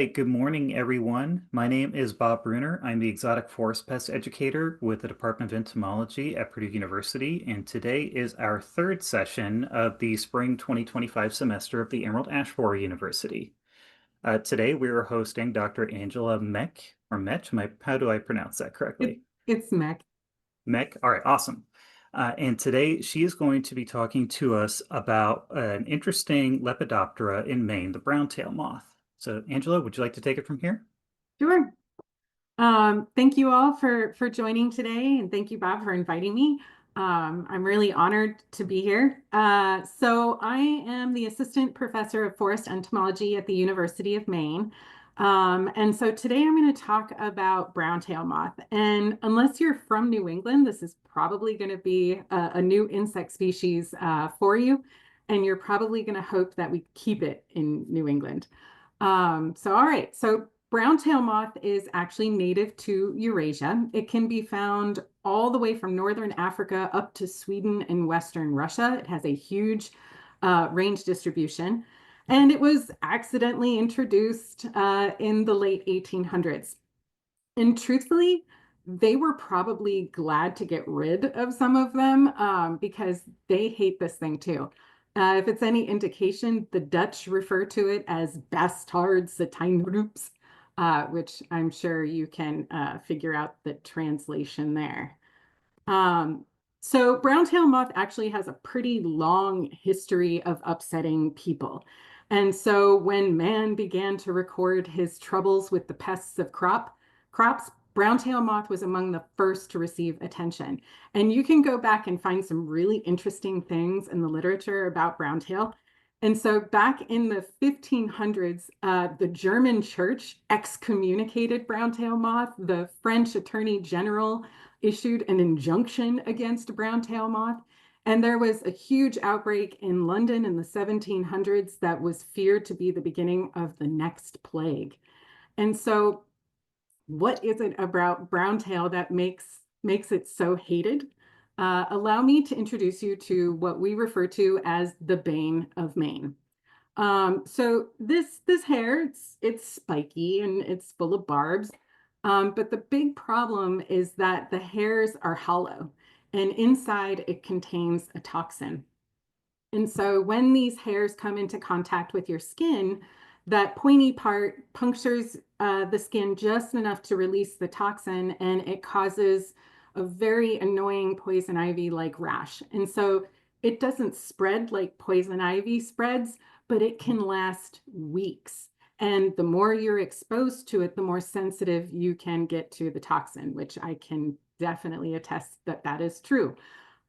Hey, good morning, everyone. My name is Bob Bruner. I'm the exotic forest pest educator with the Department of Entomology at Purdue University, and today is our third session of the spring 2025 semester of the Emerald Ash Borer University. Today we are hosting Dr. Angela Mech, or Mech. How do I pronounce that It, correctly? it's Mac. Mech? All right, awesome. And today she is going to be talking to us about an interesting Lepidoptera in Maine, the browntail moth. So, Angela, would you like to take it from here? Sure. Thank you all for joining today, and thank you, Bob, for inviting me. I'm really honored to be here. So I am the assistant professor of forest entomology at the University of Maine. And so today I'm going to talk about browntail moth. And unless you're from New England, this is probably going to be a new insect species for you. And you're probably going to hope that we keep it in New England. All right. So browntail moth is actually native to Eurasia. It can be found all the way from northern Africa up to Sweden and western Russia. It has a huge range distribution. And it was accidentally introduced in the late 1800s. And truthfully, they were probably glad to get rid of some of them because they hate this thing too. If it's any indication, the Dutch refer to it as bastard satijnroeps, which I'm sure you can figure out the translation there. Um, so browntail moth actually has a pretty long history of upsetting people. And so when man began to record his troubles with the pests of crops, browntail moth was among the first to receive attention. And you can go back and find some really interesting things in the literature about browntail. And so back in the 1500s, the German church excommunicated browntail moth. The French attorney general issued an injunction against browntail moth. And there was a huge outbreak in London in the 1700s that was feared to be the beginning of the next plague. And so, what is it about browntail that makes it so hated? Allow me to introduce you to what we refer to as the bane of Maine. So this hair, it's spiky and it's full of barbs. But the big problem is that the hairs are hollow, and inside it contains a toxin. And so when these hairs come into contact with your skin, that pointy part punctures the skin just enough to release the toxin, and it causes a very annoying poison ivy-like rash. And so it doesn't spread like poison ivy spreads, but it can last weeks. And the more you're exposed to it, the more sensitive you can get to the toxin, which I can definitely attest that that is true.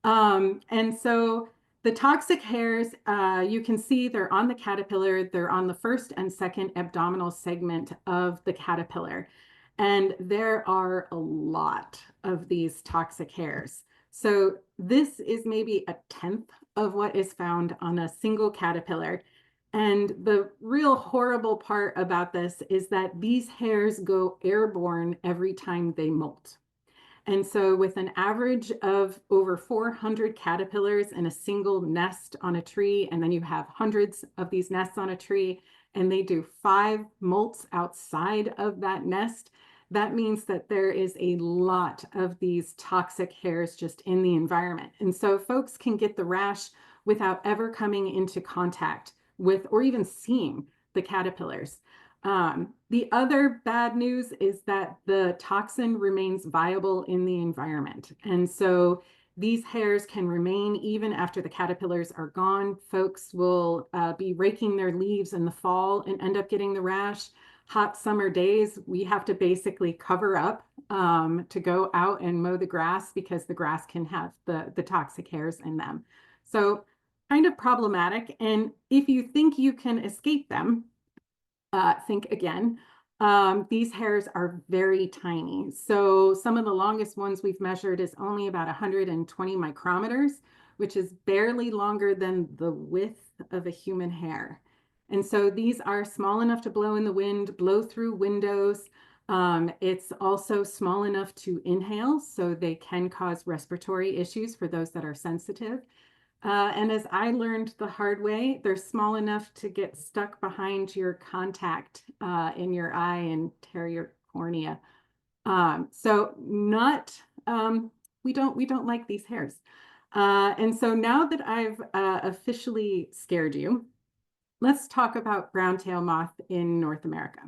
And so the toxic hairs, you can see they're on the caterpillar. They're on the first and second abdominal segment of the caterpillar. And there are a lot of these toxic hairs. So this is maybe a tenth of what is found on a single caterpillar. And the real horrible part about this is that these hairs go airborne every time they molt. And so, with an average of over 400 caterpillars in a single nest on a tree, and then you have hundreds of these nests on a tree, and they do 5 molts outside of that nest, that means that there is a lot of these toxic hairs just in the environment. And so, folks can get the rash without ever coming into contact with or even seeing the caterpillars. The other bad news is that the toxin remains viable in the environment. And so these hairs can remain even after the caterpillars are gone. Folks will be raking their leaves in the fall and end up getting the rash. Hot summer days, we have to basically cover up to go out and mow the grass because the grass can have the toxic hairs in them. So kind of problematic. And if you think you can escape them, think again. These hairs are very tiny. So some of the longest ones we've measured is only about 120 micrometers, which is barely longer than the width of a human hair. And so these are small enough to blow in the wind, blow through windows. It's also small enough to inhale, so they can cause respiratory issues for those that are sensitive. And as I learned the hard way, they're small enough to get stuck behind your contact in your eye and tear your cornea. So not we don't like these hairs. And so now that I've officially scared you, let's talk about brown-tail moth in North America.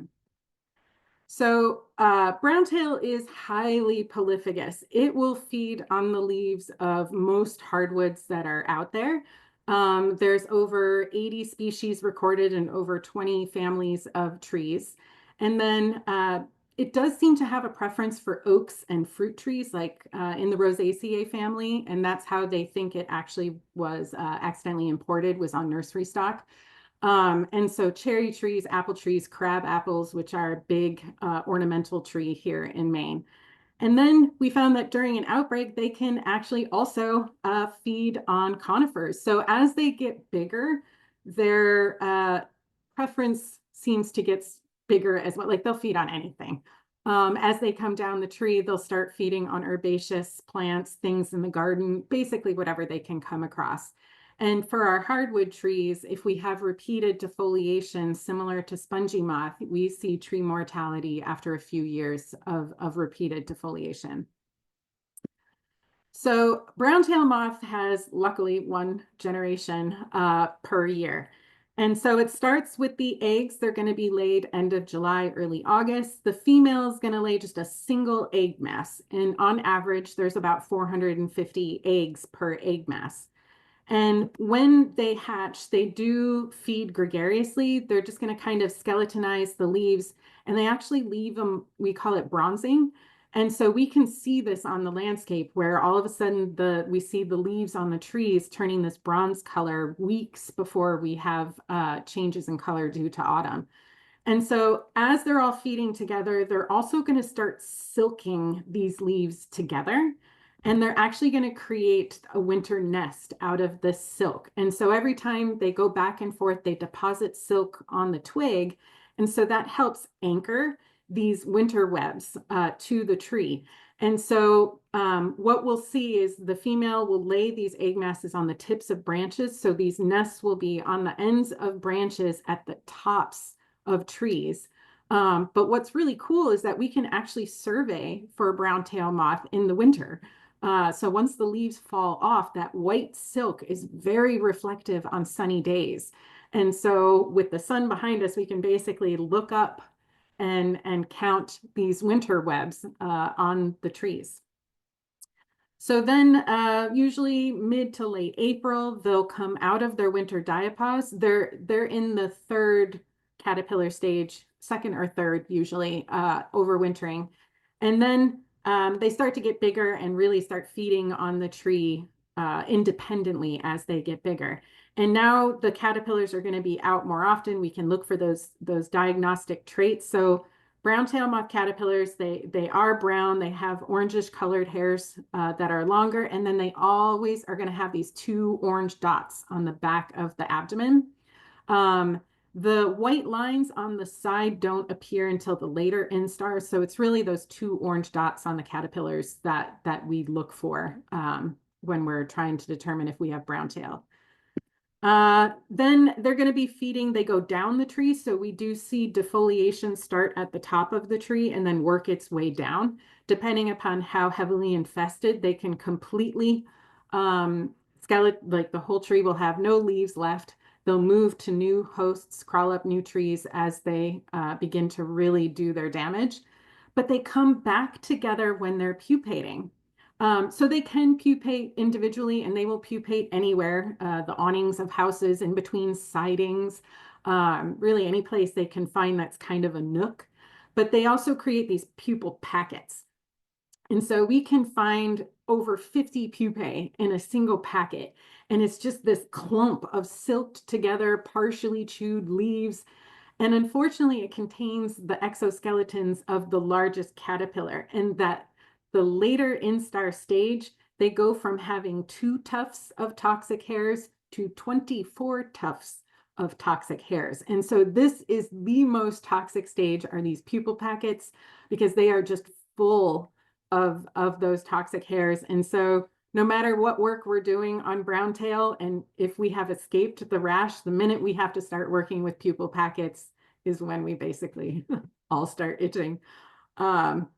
So browntail is highly polyphagous. It will feed on the leaves of most hardwoods that are out there. There's over 80 species recorded in over 20 families of trees. And then it does seem to have a preference for oaks and fruit trees, like in the Rosaceae family. And that's how they think it actually was accidentally imported, was on nursery stock. And so cherry trees, apple trees, crab apples, which are a big ornamental tree here in Maine. And then we found that during an outbreak, they can actually also feed on conifers. So as they get bigger, their preference seems to get bigger as well. Like they'll feed on anything. As they come down the tree, they'll start feeding on herbaceous plants, things in the garden, basically whatever they can come across. And for our hardwood trees, if we have repeated defoliation similar to spongy moth, we see tree mortality after a few years of repeated defoliation. So brown-tail moth has luckily one generation per year. And so it starts with the eggs. They're going to be laid end of July, early August. The female is going to lay just a single egg mass. And on average, there's about 450 eggs per egg mass. And when they hatch, they do feed gregariously. They're just going to kind of skeletonize the leaves, and they actually leave them, we call it bronzing. And so we can see this on the landscape where all of a sudden we see the leaves on the trees turning this bronze color weeks before we have changes in color due to autumn. And so as they're all feeding together, they're also going to start silking these leaves together. And they're actually going to create a winter nest out of this silk. And so every time they go back and forth, they deposit silk on the twig. And so that helps anchor these winter webs to the tree. And so what we'll see is the female will lay these egg masses on the tips of branches. So these nests will be on the ends of branches at the tops of trees. But what's really cool is that we can actually survey for brown-tail moth in the winter. So once the leaves fall off, that white silk is very reflective on sunny days. And so with the sun behind us, we can basically look up and count these winter webs on the trees. So then usually mid to late April, they'll come out of their winter diapause. They're in the third caterpillar stage, second or third usually, overwintering. And then they start to get bigger and really start feeding on the tree independently as they get bigger. And now the caterpillars are going to be out more often. We can look for those diagnostic traits. So brown-tail moth caterpillars, they are brown. They have orangish colored hairs that are longer, and then they always are going to have these two orange dots on the back of the abdomen. The white lines on the side don't appear until the later instars, so it's really those two orange dots on the caterpillars that we look for when we're trying to determine if we have brown-tail. Then they're going to be feeding, they go down the tree. So we do see defoliation start at the top of the tree and then work its way down. Depending upon how heavily infested, they can completely like the whole tree will have no leaves left. They'll move to new hosts, crawl up new trees as they begin to really do their damage. But they come back together when they're pupating. So they can pupate individually and they will pupate anywhere, the awnings of houses, in between sidings, really any place they can find that's kind of a nook. But they also create these pupal packets. And so we can find over 50 pupae in a single packet. And it's just this clump of silked together, partially chewed leaves. And unfortunately, it contains the exoskeletons of the largest caterpillar, and that the later instar stage, they go from having 2 tufts of toxic hairs to 24 tufts of toxic hairs. And so this is the most toxic stage, are these pupal packets, because they are just full of those toxic hairs. And so no matter what work we're doing on browntail, and if we have escaped the rash, the minute we have to start working with pupal packets is when we basically all start itching. Um,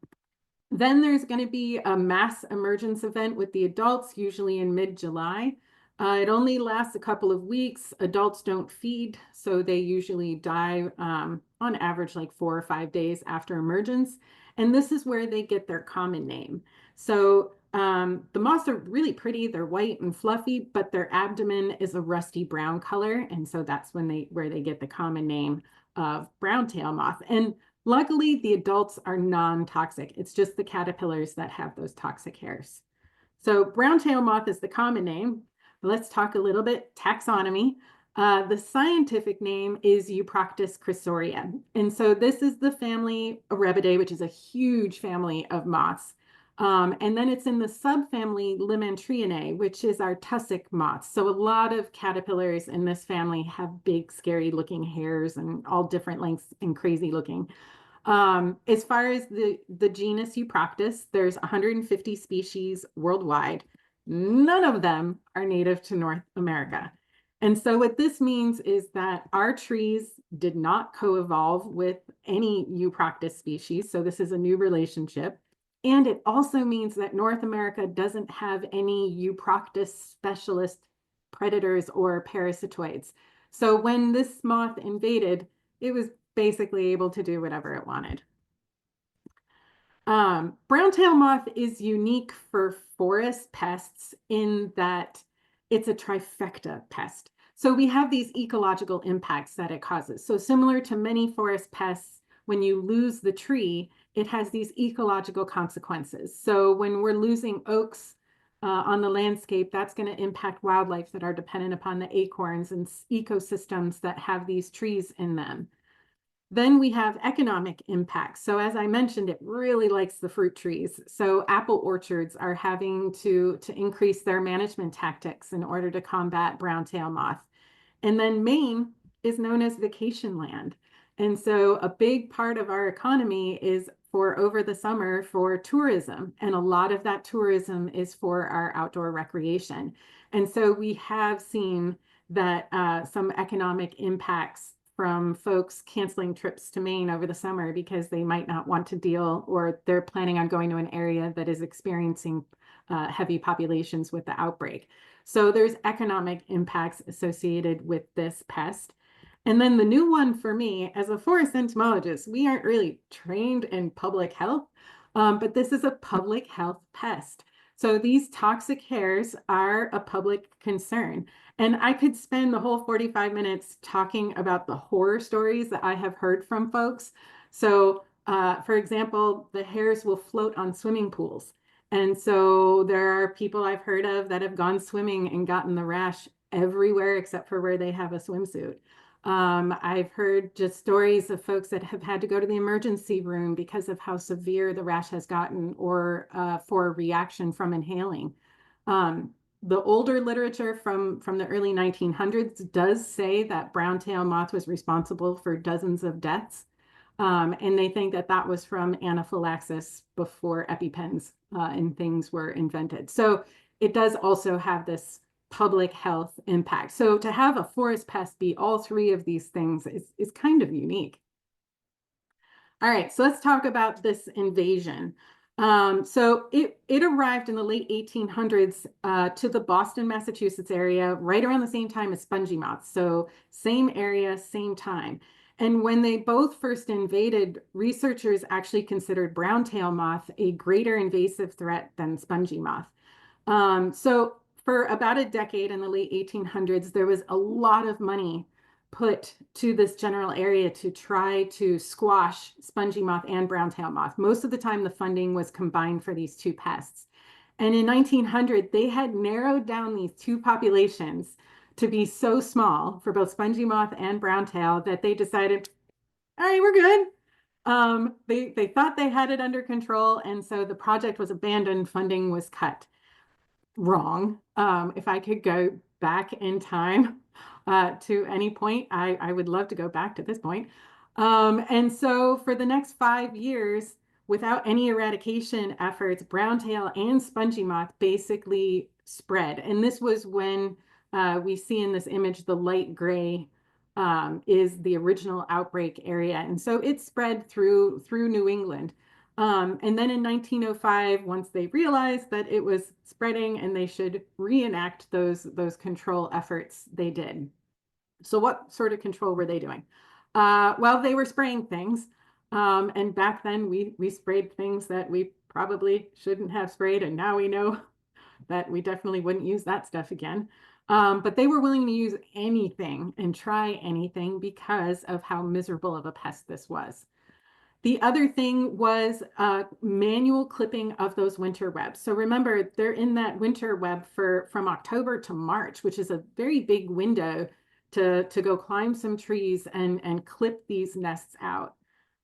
then there's going to be a mass emergence event with the adults, usually in mid-July. It only lasts a couple of weeks. Adults don't feed, so they usually die on average like 4 or 5 days after emergence. And this is where they get their common name. So the moths are really pretty. They're white and fluffy, but their abdomen is a rusty brown color. And so that's where they get the common name of browntail moth. And luckily, the adults are non-toxic. It's just the caterpillars that have those toxic hairs. So browntail moth is the common name. Let's talk a little bit taxonomy. The scientific name is Euproctis chrysoria. And so this is the family Erebidae, which is a huge family of moths. And then it's in the subfamily Limantriinae, which is our tussock moths. So a lot of caterpillars in this family have big, scary looking hairs and all different lengths and crazy looking. As far as the genus Euproctis, there's 150 species worldwide. None of them are native to North America. And so what this means is that our trees did not co-evolve with any Euproctis species. So this is a new relationship. And it also means that North America doesn't have any Euproctis specialist predators or parasitoids. So when this moth invaded, it was basically able to do whatever it wanted. Browntail moth is unique for forest pests in that it's a trifecta pest. So we have these ecological impacts that it causes. So similar to many forest pests, when you lose the tree, it has these ecological consequences. So when we're losing oaks on the landscape, that's going to impact wildlife that are dependent upon the acorns and ecosystems that have these trees in them. Then we have economic impacts. So as I mentioned, it really likes the fruit trees. So apple orchards are having to increase their management tactics in order to combat browntail moth. And then Maine is known as vacation land. And so a big part of our economy is for over the summer for tourism. And a lot of that tourism is for our outdoor recreation. And so we have seen that some economic impacts from folks canceling trips to Maine over the summer because they might not want to deal, or they're planning on going to an area that is experiencing heavy populations with the outbreak. So there's economic impacts associated with this pest. And then the new one for me, as a forest entomologist, we aren't really trained in public health, but this is a public health pest. So these toxic hairs are a public concern. And I could spend the whole 45 minutes talking about the horror stories that I have heard from folks. So, for example, the hairs will float on swimming pools. And so there are people I've heard of that have gone swimming and gotten the rash everywhere except for where they have a swimsuit. I've heard just stories of folks that have had to go to the emergency room because of how severe the rash has gotten, or for a reaction from inhaling. The older literature from the early 1900s does say that browntail moth was responsible for dozens of deaths. And they think that that was from anaphylaxis before EpiPens and things were invented. So it does also have this public health impact. So to have a forest pest be all three of these things is kind of unique. All right, so let's talk about this invasion. So it arrived in the late 1800s to the Boston, Massachusetts area, right around the same time as spongy moths. So same area, same time. And when they both first invaded, researchers actually considered browntail moth a greater invasive threat than spongy moth. So for about a decade in the late 1800s, there was a lot of money put to this general area to try to squash spongy moth and browntail moth. Most of the time, the funding was combined for these two pests. And in 1900, they had narrowed down these two populations to be so small for both spongy moth and browntail that they decided, all right, we're good. They thought they had it under control, and so the project was abandoned, funding was cut. Wrong. If I could go back in time to any point, I would love to go back to this point. And so for the next 5 years, without any eradication efforts, browntail and spongy moth basically spread. And this was when we see in this image the light gray is the original outbreak area. And so it spread through New England. And then in 1905, once they realized that it was spreading and they should reenact those control efforts, they did. So what sort of control were they doing? Well, they were spraying things. And back then we sprayed things that we probably shouldn't have sprayed. And now we know that we definitely wouldn't use that stuff again. But they were willing to use anything and try anything because of how miserable of a pest this was. The other thing was manual clipping of those winter webs. So remember, they're in that winter web from October to March, which is a very big window to go climb some trees and clip these nests out.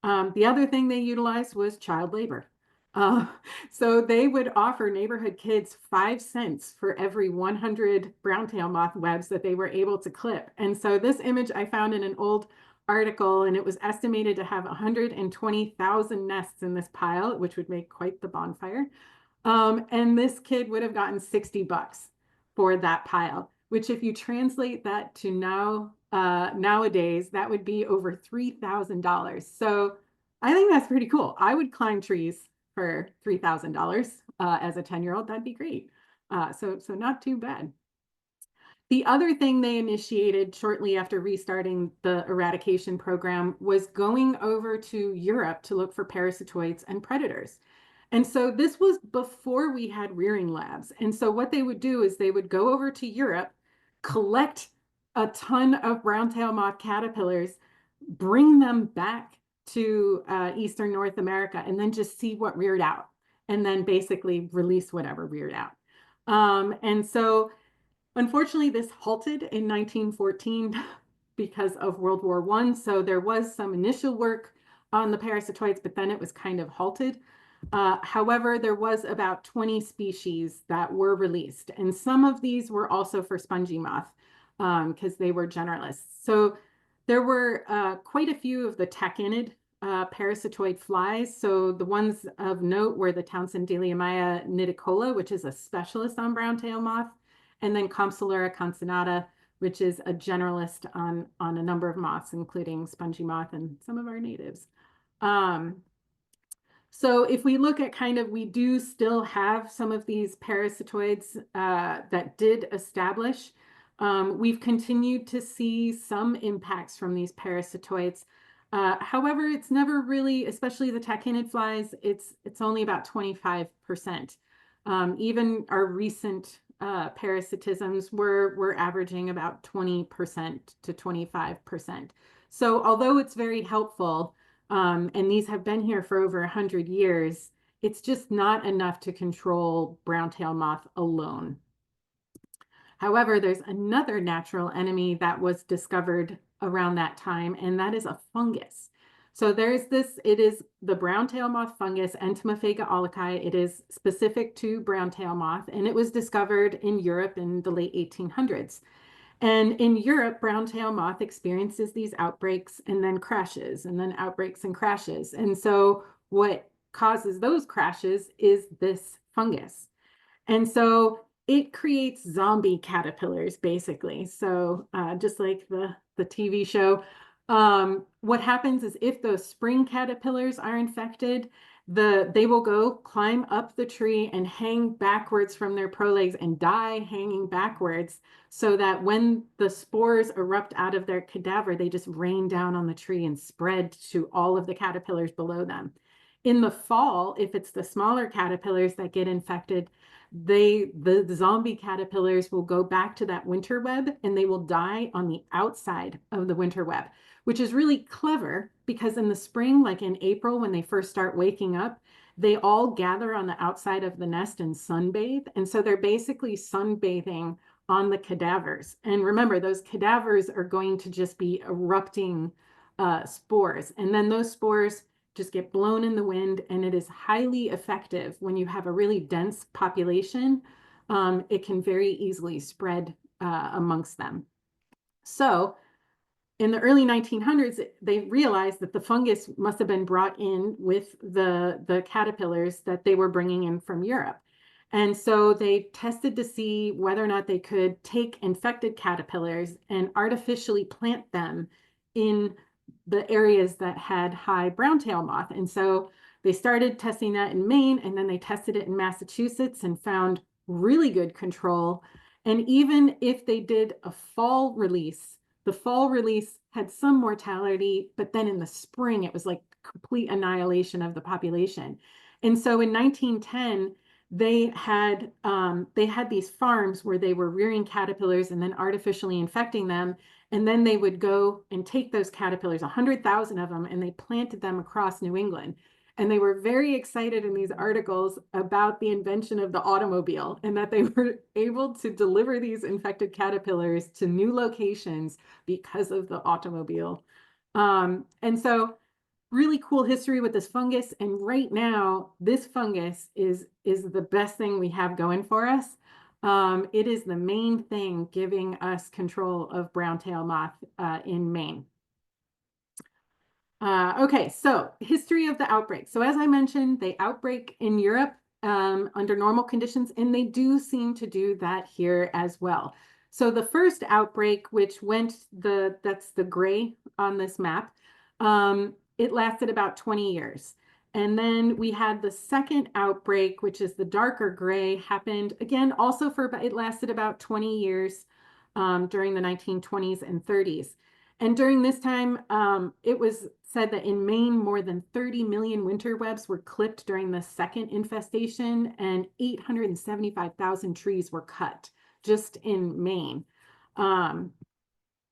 The other thing they utilized was child labor. Uh, so they would offer neighborhood kids 5 cents for every 100 browntail moth webs that they were able to clip. And so this image I found in an old article, and it was estimated to have 120,000 nests in this pile, which would make quite the bonfire. And this kid would have gotten $60 for that pile, which if you translate that to nowadays, that would be over $3,000. So I think that's pretty cool. I would climb trees for $3,000 as a 10-year-old. That'd be great. So not too bad. The other thing they initiated shortly after restarting the eradication program was going over to Europe to look for parasitoids and predators. And so this was before we had rearing labs. And so what they would do is they would go over to Europe, collect a ton of browntail moth caterpillars, bring them back to Eastern North America, and then just see what reared out, and then basically release whatever reared out. And so unfortunately, this halted in 1914 because of World War I. So there was some initial work on the parasitoids, but then it was kind of halted. However, there was about 20 species that were released, and some of these were also for spongy moth because they were generalists. So there were quite a few of the tachinid parasitoid flies. So the ones of note were the Townsend Deliamia nidicola, which is a specialist on browntail moth, and then Compsoglyra consonata, which is a generalist on a number of moths, including spongy moth and some of our natives. So if we look at we do still have some of these parasitoids that did establish. We've continued to see some impacts from these parasitoids. However, it's never really, especially the tachinid flies, it's only about 25%. Even our recent parasitisms we're averaging about 20% to 25%. So although it's very helpful, and these have been here for over 100 years, it's just not enough to control browntail moth alone. However, there's another natural enemy that was discovered around that time, and that is a fungus. So there's this, it is the browntail moth fungus, Entomophaga aulici. It is specific to browntail moth, and it was discovered in Europe in the late 1800s. And in Europe, browntail moth experiences these outbreaks and then crashes, and then outbreaks and crashes. And so what causes those crashes is this fungus. And so it creates zombie caterpillars, basically. So just like the TV show, what happens is if those spring caterpillars are infected, they will go climb up the tree and hang backwards from their prolegs and die hanging backwards, so that when the spores erupt out of their cadaver, they just rain down on the tree and spread to all of the caterpillars below them. In the fall, if it's the smaller caterpillars that get infected, the zombie caterpillars will go back to that winter web and they will die on the outside of the winter web, which is really clever because in the spring, like in April, when they first start waking up, they all gather on the outside of the nest and sunbathe. And so they're basically sunbathing on the cadavers. And remember, those cadavers are going to just be erupting spores. And then those spores just get blown in the wind, and it is highly effective when you have a really dense population. It can very easily spread amongst them. So in the early 1900s, they realized that the fungus must have been brought in with the caterpillars that they were bringing in from Europe. And so they tested to see whether or not they could take infected caterpillars and artificially plant them in the areas that had high browntail moth. And so they started testing that in Maine, and then they tested it in Massachusetts and found really good control. And even if they did a fall release, the fall release had some mortality, but then in the spring, it was like complete annihilation of the population. And so in 1910, they had these farms where they were rearing caterpillars and then artificially infecting them. And then they would go and take those caterpillars, 100,000 of them, and they planted them across New England. And they were very excited in these articles about the invention of the automobile and that they were able to deliver these infected caterpillars to new locations because of the automobile. And so really cool history with this fungus. And right now, this fungus is the best thing we have going for us. It is the main thing giving us control of browntail moth in Maine. Okay, so history of the outbreak. So as I mentioned, they outbreak in Europe under normal conditions, and they do seem to do that here as well. So the first outbreak, which that's the gray on this map, it lasted about 20 years. And then we had the second outbreak, which is the darker gray, happened again also it lasted about 20 years during the 1920s and 30s. And during this time, it was said that in Maine, more than 30 million winter webs were clipped during the second infestation, and 875,000 trees were cut just in Maine.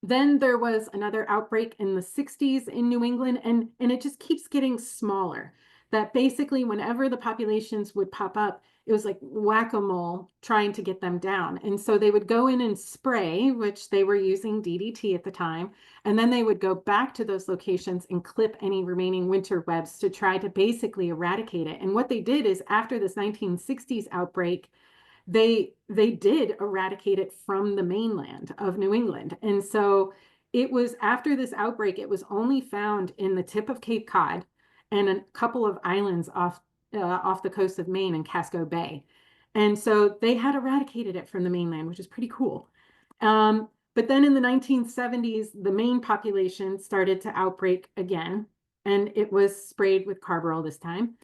Then there was another outbreak in the 60s in New England, and it just keeps getting smaller. That basically, whenever the populations would pop up, it was like whack-a-mole trying to get them down. And so they would go in and spray, which they were using DDT at the time, and then they would go back to those locations and clip any remaining winter webs to try to basically eradicate it. And what they did is after this 1960s outbreak, they did eradicate it from the mainland of New England. And so it was after this outbreak, it was only found in the tip of Cape Cod and a couple of islands off the coast of Maine and Casco Bay. And so they had eradicated it from the mainland, which is pretty cool. But then in the 1970s, the Maine population started to outbreak again, and it was sprayed with carbaryl this time.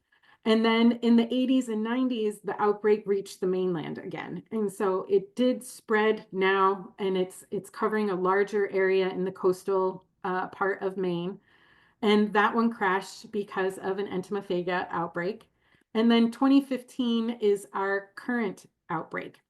And then in the 80s and 90s, the outbreak reached the mainland again. And so it did spread now, and it's covering a larger area in the coastal part of Maine. And that one crashed because of an entomophaga outbreak. And then 2015 is our current outbreak.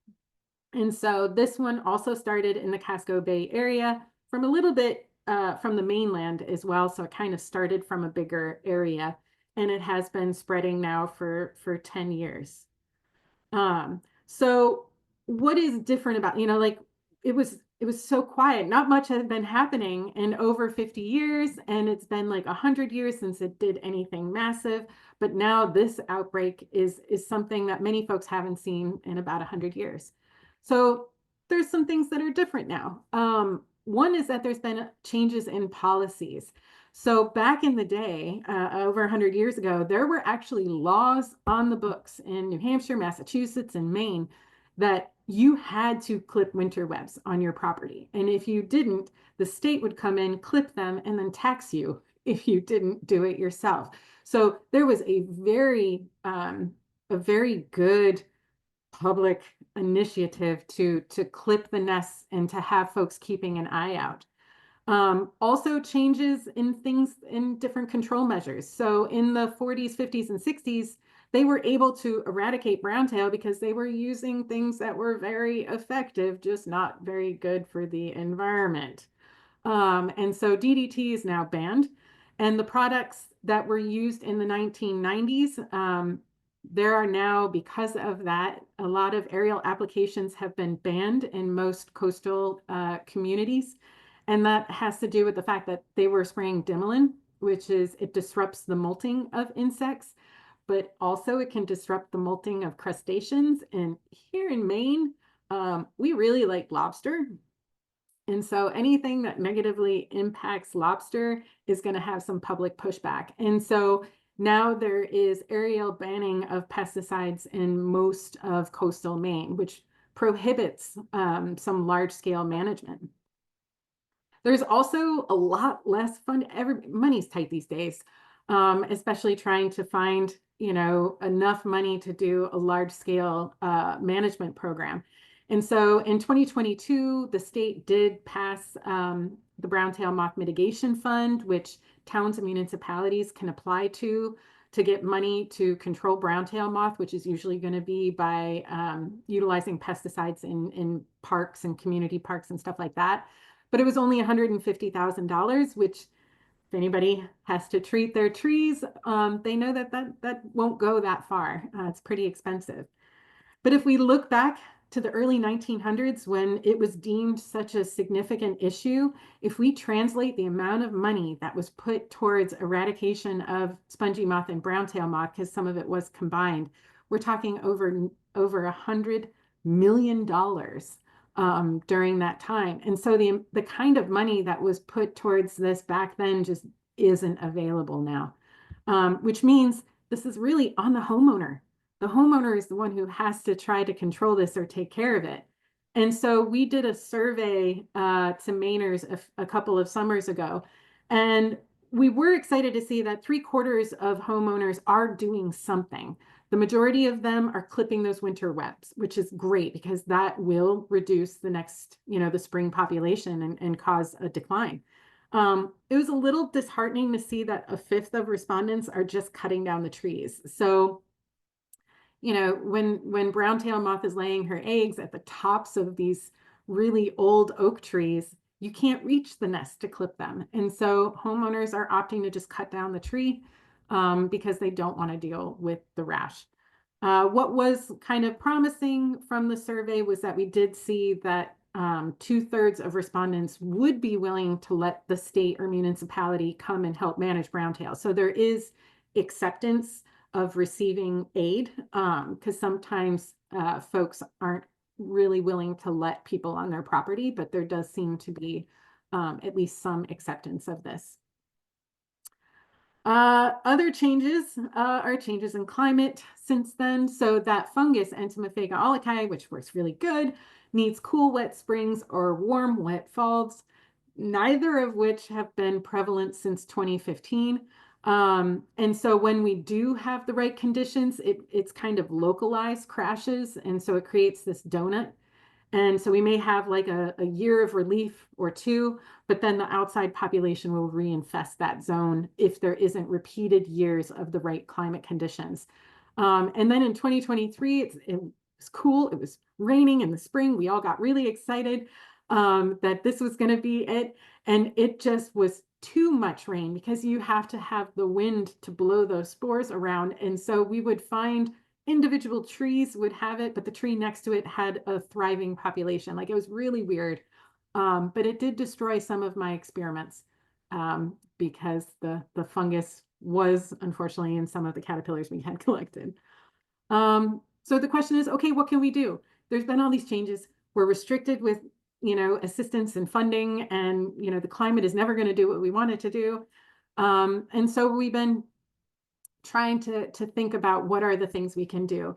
And so this one also started in the Casco Bay area from a little bit from the mainland as well. So it kind of started from a bigger area, and it has been spreading now for 10 years. So what is different about, like it was so quiet. Not much had been happening in over 50 years, and it's been like 100 years since it did anything massive. But now this outbreak is something that many folks haven't seen in about 100 years. So there's some things that are different now. One is that there's been changes in policies. So back in the day, over 100 years ago, there were actually laws on the books in New Hampshire, Massachusetts, and Maine that you had to clip winter webs on your property. And if you didn't, the state would come in, clip them, and then tax you if you didn't do it yourself. So there was a very good public initiative to clip the nests and to have folks keeping an eye out. Also changes in things in different control measures. So in the 40s, 50s, and 60s, they were able to eradicate browntail because they were using things that were very effective, just not very good for the environment. And so DDT is now banned. And the products that were used in the 1990s, there are now, because of that, a lot of aerial applications have been banned in most coastal communities. And that has to do with the fact that they were spraying dimilin, which is it disrupts the molting of insects, but also it can disrupt the molting of crustaceans. And here in Maine, we really like lobster. And so anything that negatively impacts lobster is going to have some public pushback. And so now there is aerial banning of pesticides in most of coastal Maine, which prohibits some large scale management. There's also a lot less fun. Money's tight these days, especially trying to find, enough money to do a large scale management program. And so in 2022, the state did pass the browntail moth mitigation fund, which towns and municipalities can apply to get money to control browntail moth, which is usually going to be by utilizing pesticides in parks and community parks and stuff like that. But it was only $150,000, which if anybody has to treat their trees, they know that won't go that far. It's pretty expensive. But if we look back to the early 1900s when it was deemed such a significant issue, if we translate the amount of money that was put towards eradication of spongy moth and browntail moth, because some of it was combined, we're talking over $100 million during that time. And so the kind of money that was put towards this back then just isn't available now, which means this is really on the homeowner. The homeowner is the one who has to try to control this or take care of it. And so we did a survey to Mainers a couple of summers ago, and we were excited to see that 3/4 of homeowners are doing something. The majority of them are clipping those winter webs, which is great because that will reduce the next, the spring population and cause a decline. It was a little disheartening to see that a fifth of respondents are just cutting down the trees. So, when browntail moth is laying her eggs at the tops of these really old oak trees, you can't reach the nest to clip them. And so homeowners are opting to just cut down the tree because they don't want to deal with the rash. What was kind of promising from the survey was that we did see that 2/3 of respondents would be willing to let the state or municipality come and help manage browntail. So there is acceptance of receiving aid because sometimes folks aren't really willing to let people on their property, but there does seem to be at least some acceptance of this. Other changes are changes in climate since then. So that fungus, Entomophaga aulici, which works really good, needs cool, wet springs or warm, wet falls, neither of which have been prevalent since 2015. And so when we do have the right conditions, it's kind of localized crashes. And so it creates this donut. And so we may have like a year of relief or two, but then the outside population will reinfest that zone if there isn't repeated years of the right climate conditions. And then in 2023, it was cool. It was raining in the spring. We all got really excited that this was going to be it. And it just was too much rain because you have to have the wind to blow those spores around. And so we would find individual trees would have it, but the tree next to it had a thriving population. Like it was really weird. But it did destroy some of my experiments because the fungus was unfortunately in some of the caterpillars we had collected. So the question is, okay, what can we do? There's been all these changes. We're restricted with, assistance and funding, and, the climate is never going to do what we want it to do. And so we've been trying to think about what are the things we can do.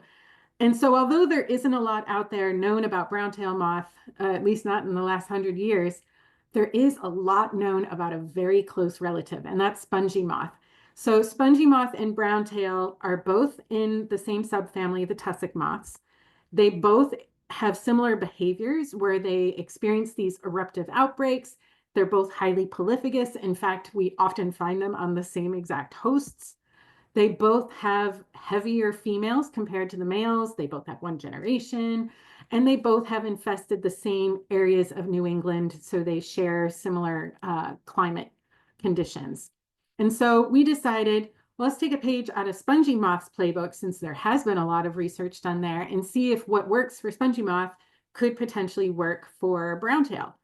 And so although there isn't a lot out there known about browntail moth, at least not in the last 100 years, there is a lot known about a very close relative, and that's spongy moth. So spongy moth and browntail are both in the same subfamily, the tussock moths. They both have similar behaviors where they experience these eruptive outbreaks. They're both highly polyphagous. In fact, we often find them on the same exact hosts. They both have heavier females compared to the males. They both have one generation, and they both have infested the same areas of New England, so they share similar climate conditions. And so we decided, well, let's take a page out of spongy moth's playbook, since there has been a lot of research done there, and see if what works for spongy moth could potentially work for browntail.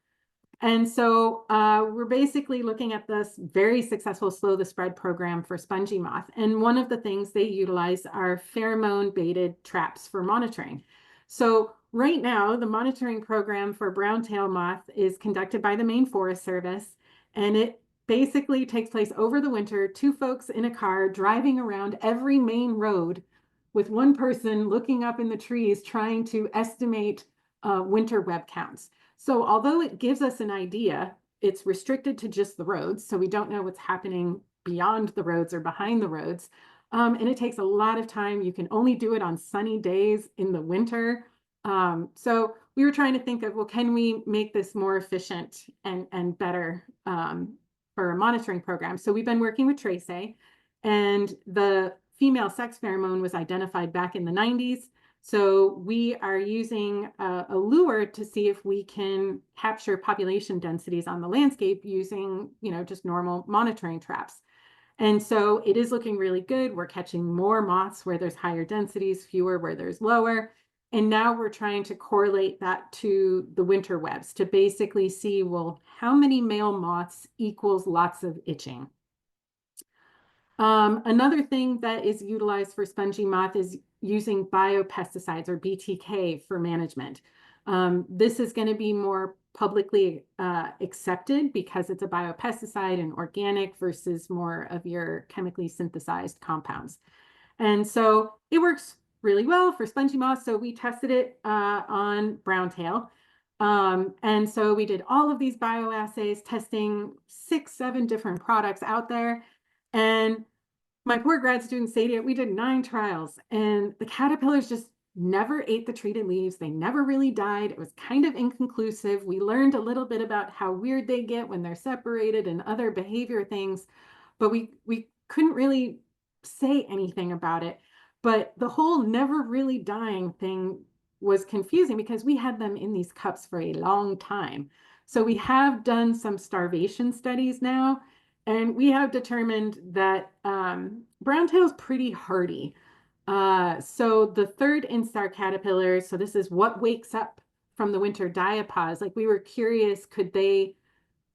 And so we're basically looking at this very successful slow the spread program for spongy moth. And one of the things they utilize are pheromone baited traps for monitoring. So Right now, the monitoring program for browntail moth is conducted by the Maine Forest Service, and it basically takes place over the winter, two folks in a car driving around every Maine road with one person looking up in the trees trying to estimate winter web counts. So although it gives us an idea, it's restricted to just the roads, so we don't know what's happening beyond the roads or behind the roads. And it takes a lot of time. You can only do it on sunny days in the winter. So we were trying to think of, well, can we make this more efficient and better for a monitoring program? So we've been working with Trace, and the female sex pheromone was identified back in the 90s. So we are using a lure to see if we can capture population densities on the landscape using, just normal monitoring traps. And so it is looking really good. We're catching more moths where there's higher densities, fewer where there's lower. And now we're trying to correlate that to the winter webs to basically see, well, how many male moths equals lots of itching? Another thing that is utilized for spongy moth is using biopesticides or BTK for management. This is going to be more publicly accepted because it's a biopesticide and organic versus more of your chemically synthesized compounds. And so it works really well for spongy moth. So we tested it on browntail. And so we did all of these bioassays, testing 6, 7 different products out there. And my poor grad student Sadie, we did 9 trials, and the caterpillars just never ate the treated leaves. They never really died. It was kind of inconclusive. We learned a little bit about how weird they get when they're separated and other behavior things, but we couldn't really say anything about it. But the whole never really dying thing was confusing because we had them in these cups for a long time. So we have done some starvation studies now, and we have determined that browntail is pretty hardy. So the third instar caterpillar, so this is what wakes up from the winter diapause. Like we were curious, do they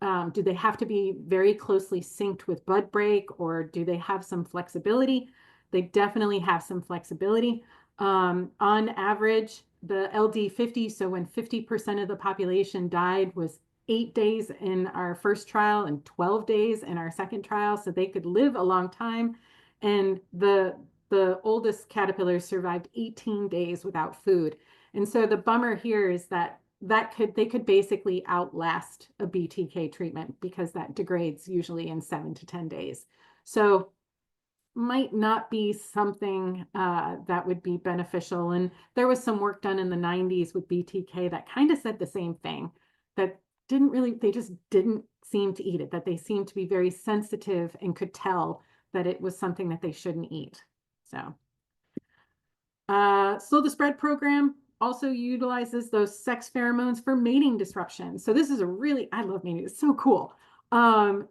have to be very closely synced with bud break, or do they have some flexibility? They definitely have some flexibility. On average, the LD50, so when 50% of the population died, was 8 days in our first trial and 12 days in our second trial. So they could live a long time. And the oldest caterpillars survived 18 days without food. And so the bummer here is that they could basically outlast a BTK treatment because that degrades usually in 7 to 10 days. So might not be something that would be beneficial. And there was some work done in the 90s with BTK that kind of said the same thing, that they just didn't seem to eat it, that they seemed to be very sensitive and could tell that it was something that they shouldn't eat. So the spread program also utilizes those sex pheromones for mating disruption. So this is I love mating. It's so cool.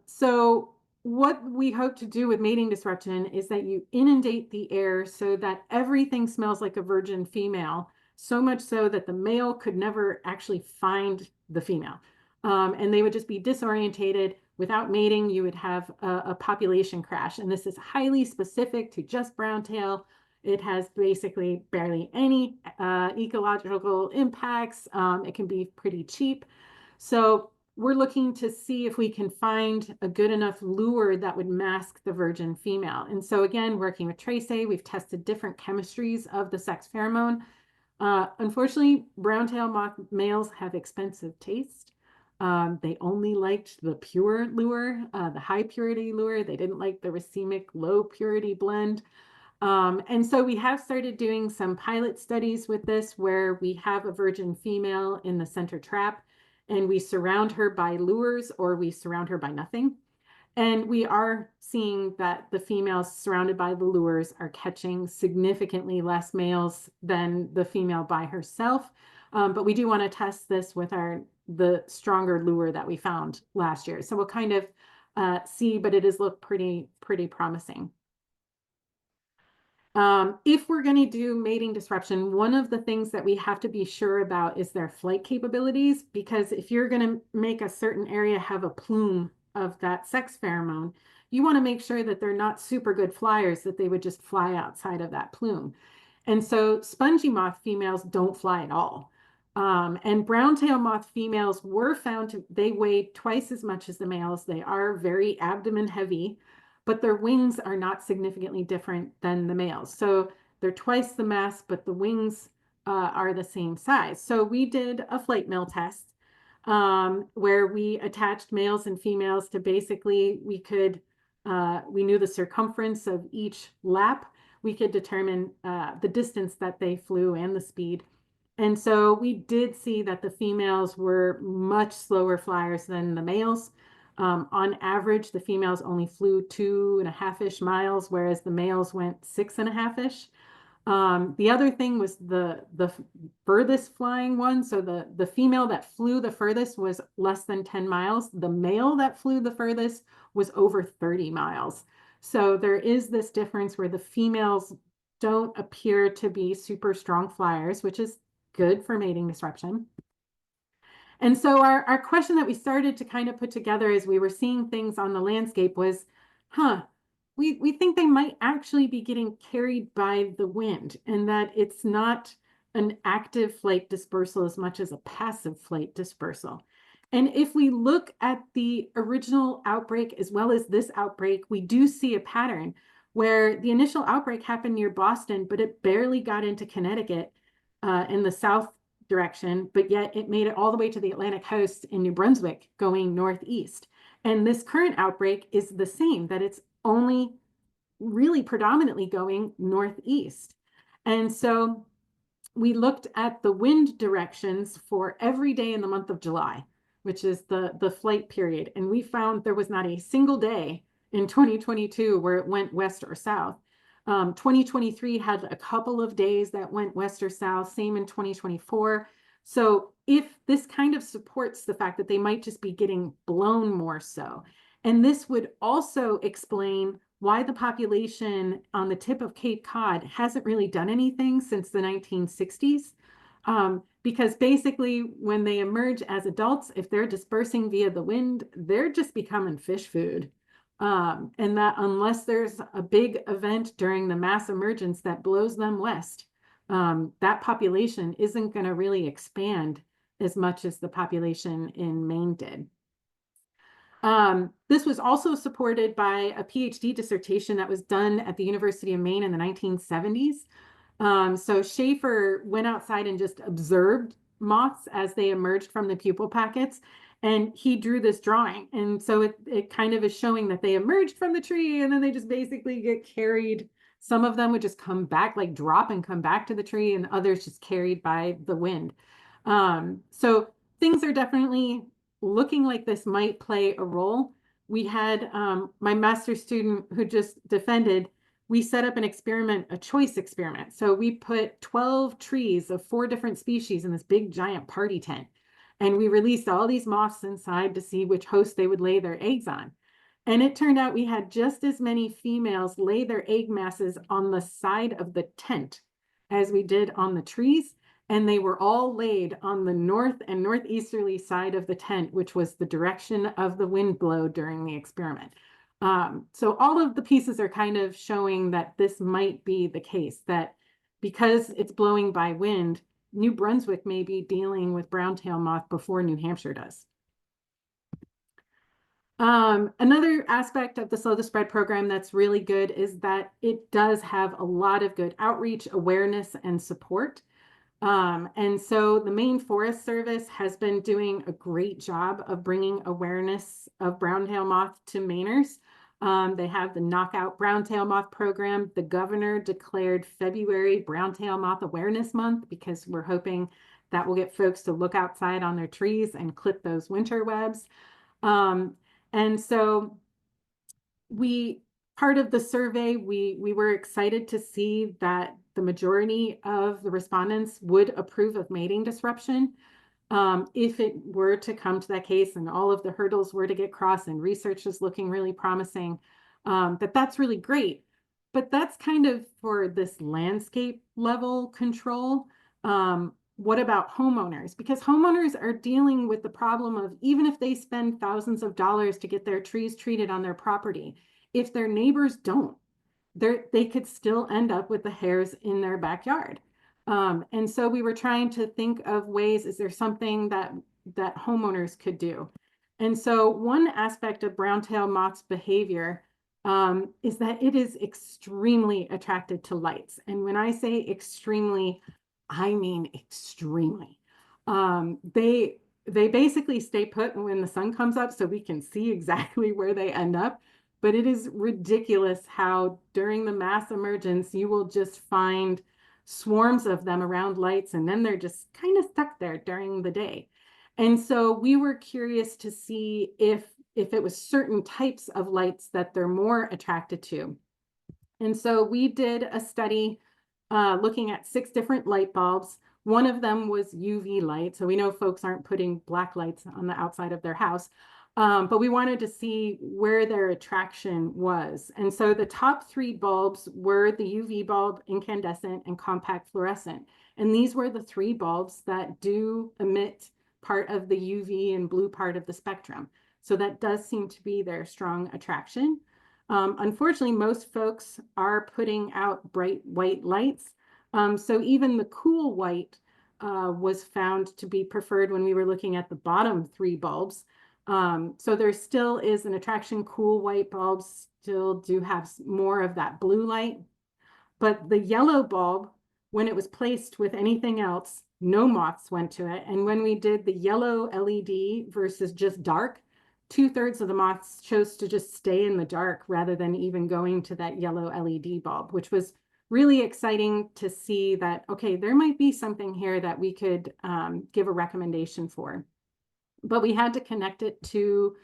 So what we hope to do with mating disruption is that you inundate the air so that everything smells like a virgin female, so much so that the male could never actually find the female. And they would just be disorientated. Without mating, you would have a population crash. And this is highly specific to just browntail. It has basically barely any ecological impacts. It can be pretty cheap. So we're looking to see if we can find a good enough lure that would mask the virgin female. And so again, working with Trace, we've tested different chemistries of the sex pheromone. Unfortunately, browntail moth males have expensive taste. They only liked the pure lure, the high purity lure. They didn't like the racemic low purity blend. And so we have started doing some pilot studies with this where we have a virgin female in the center trap and we surround her by lures or we surround her by nothing. And we are seeing that the females surrounded by the lures are catching significantly less males than the female by herself. But we do want to test this with the stronger lure that we found last year. So we'll kind of see, but it has looked pretty promising. If we're going to do mating disruption, one of the things that we have to be sure about is their flight capabilities, because if you're going to make a certain area have a plume of that sex pheromone, you want to make sure that they're not super good flyers, that they would just fly outside of that plume. And so spongy moth females don't fly at all. And brown-tail moth females were found to, they weigh twice as much as the males. They are very abdomen heavy, but their wings are not significantly different than the males. So they're twice the mass, but the wings are the same size. So we did a flight mill test where we attached males and females to basically, we knew the circumference of each lap. We could determine the distance that they flew and the speed. And so we did see that the females were much slower flyers than the males. On average, the females only flew 2.5-ish miles, whereas the males went 6.5-ish. The other thing was the furthest flying one. So the female that flew the furthest was less than 10 miles. The male that flew the furthest was over 30 miles. So there is this difference where the females don't appear to be super strong flyers, which is good for mating disruption. And so our question that we started to kind of put together as we were seeing things on the landscape was, we think they might actually be getting carried by the wind, and that it's not an active flight dispersal as much as a passive flight dispersal. And if we look at the original outbreak as well as this outbreak, we do see a pattern where the initial outbreak happened near Boston, but it barely got into Connecticut in the south direction, but yet it made it all the way to the Atlantic coast in New Brunswick going northeast. And this current outbreak is the same, that it's only really predominantly going northeast. And so we looked at the wind directions for every day in the month of July, which is the flight period. And we found there was not a single day in 2022 where it went west or south. 2023 had a couple of days that went west or south, same in 2024. So if this kind of supports the fact that they might just be getting blown more so. And this would also explain why the population on the tip of Cape Cod hasn't really done anything since the 1960s. Because basically when they emerge as adults, if they're dispersing via the wind, they're just becoming fish food. And that unless there's a big event during the mass emergence that blows them west, that population isn't going to really expand as much as the population in Maine did. This was also supported by a PhD dissertation that was done at the University of Maine in the 1970s. So Schaefer went outside and just observed moths as they emerged from the pupal packets, and he drew this drawing. And so it kind of is showing that they emerged from the tree and then they just basically get carried. Some of them would just come back, like drop and come back to the tree, and others just carried by the wind. So things are definitely looking like this might play a role. We had my master's student who just defended, we set up an experiment, a choice experiment. So we put 12 trees of 4 different species in this big giant party tent. And we released all these moths inside to see which host they would lay their eggs on. And it turned out we had just as many females lay their egg masses on the side of the tent as we did on the trees. And they were all laid on the north and northeasterly side of the tent, which was the direction of the wind blow during the experiment. So all of the pieces are kind of showing that this might be the case, that because it's blowing by wind, New Brunswick may be dealing with brown-tail moth before New Hampshire does. Another aspect of the Slow the Spread program that's really good is that it does have a lot of good outreach, awareness, and support. And so the Maine Forest Service has been doing a great job of bringing awareness of brown-tail moth to Mainers. They have the Knockout Brown-tail Moth program. The governor declared February Brown-tail Moth Awareness Month because we're hoping that will get folks to look outside on their trees and clip those winter webs. And so part of the survey, we were excited to see that the majority of the respondents would approve of mating disruption. If it were to come to that case and all of the hurdles were to get crossed and research is looking really promising, that's really great. But that's kind of for this landscape level control. What about homeowners? Because homeowners are dealing with the problem of, even if they spend thousands of dollars to get their trees treated on their property, if their neighbors don't, they could still end up with the hares in their backyard. And so we were trying to think of ways, is there something that homeowners could do? And so one aspect of brown-tailed moth's behavior is that it is extremely attracted to lights. And when I say extremely, I mean extremely. They basically stay put when the sun comes up so we can see exactly where they end up. But it is ridiculous how during the mass emergence, you will just find swarms of them around lights, and then they're just kind of stuck there during the day. And so we were curious to see if it was certain types of lights that they're more attracted to. And so we did a study looking at 6 different light bulbs. One of them was UV light. So we know folks aren't putting black lights on the outside of their house. But we wanted to see where their attraction was. And so the top 3 bulbs were the UV bulb, incandescent, and compact fluorescent. And these were the 3 bulbs that do emit part of the UV and blue part of the spectrum. So that does seem to be their strong attraction. Unfortunately, most folks are putting out bright white lights. So even the cool white was found to be preferred when we were looking at the bottom 3 bulbs. So there still is an attraction. Cool white bulbs still do have more of that blue light, but the yellow bulb, when it was placed with anything else, no moths went to it. And when we did the yellow LED versus just dark, 2/3 of the moths chose to just stay in the dark rather than even going to that yellow LED bulb, which was really exciting to see that, okay, there might be something here that we could give a recommendation for. But we had to connect it to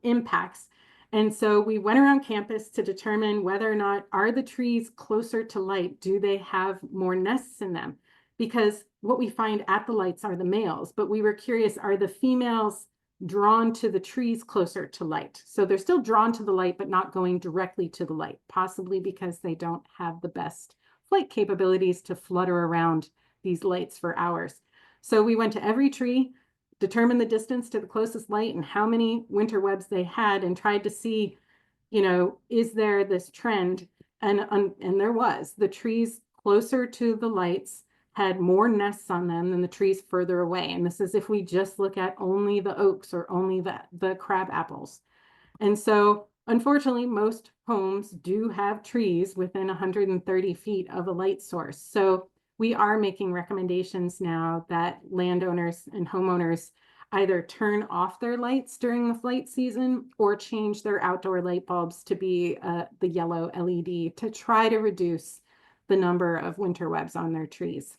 impacts. And so we went around campus to determine whether or not are the trees closer to light? Do they have more nests in them? Because what we find at the lights are the males, but we were curious, are the females drawn to the trees closer to light? So they're still drawn to the light, but not going directly to the light, possibly because they don't have the best flight capabilities to flutter around these lights for hours. So we went to every tree, determined the distance to the closest light and how many winter webs they had, and tried to see, is there this trend? And there was. The trees closer to the lights had more nests on them than the trees further away. And this is if we just look at only the oaks or only the crab apples. And so, unfortunately, most homes do have trees within 130 feet of a light source. So we are making recommendations now that landowners and homeowners either turn off their lights during the flight season or change their outdoor light bulbs to be the yellow LED to try to reduce the number of winter webs on their trees.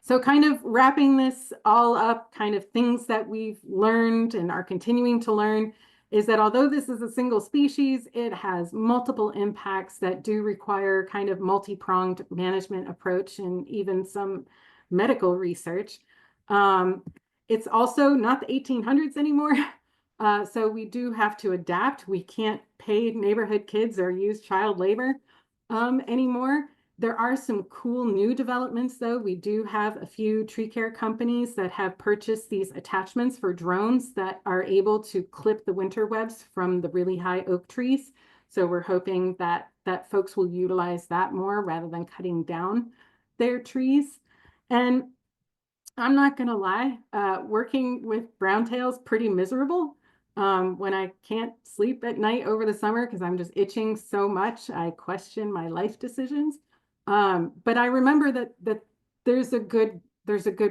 So kind of wrapping this all up, kind of things that we've learned and are continuing to learn is that although this is a single species, it has multiple impacts that do require kind of multi-pronged management approach and even some medical research. It's also not the 1800s anymore. So we do have to adapt. We can't pay neighborhood kids or use child labor anymore. There are some cool new developments, though. We do have a few tree care companies that have purchased these attachments for drones that are able to clip the winter webs from the really high oak trees. So we're hoping that folks will utilize that more rather than cutting down their trees. And I'm not gonna lie, working with browntail's pretty miserable. When I can't sleep at night over the summer because I'm just itching so much, I question my life decisions. But I remember that there's a good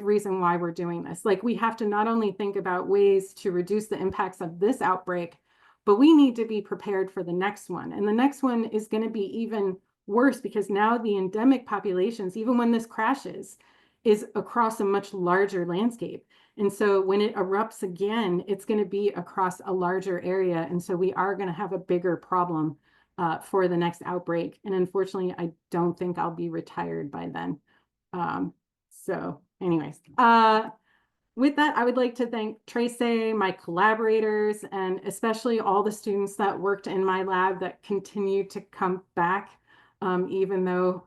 reason why we're doing this. Like we have to not only think about ways to reduce the impacts of this outbreak, but we need to be prepared for the next one. And the next one is going to be even worse because now the endemic populations, even when this crashes, is across a much larger landscape. And so when it erupts again, it's going to be across a larger area. And so we are going to have a bigger problem for the next outbreak. And unfortunately, I don't think I'll be retired by then. So anyways, with that, I would like to thank Tracy, my collaborators, and especially all the students that worked in my lab that continue to come back, even though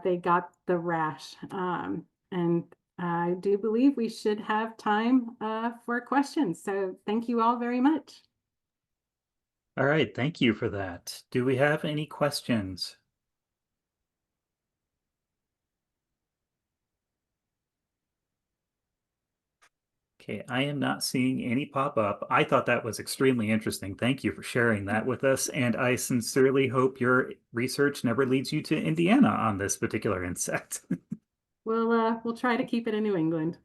they got the rash. And I do believe we should have time for questions. So thank you all very much. All right, thank you for that. Do we have any questions? Okay, I am not seeing any pop up. I thought that was extremely interesting. Thank you for sharing that with us, and I sincerely hope your research never leads you to Indiana on this particular insect. We'll try to keep it in New England.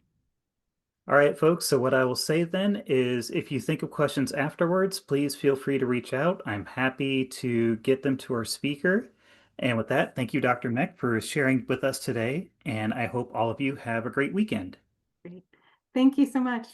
All right, folks. So what I will say then is if you think of questions afterwards, please feel free to reach out. I'm happy to get them to our speaker. And with that, thank you, Dr. Meck, for sharing with us today. And I hope all of you have a great weekend. Great. Thank you so much.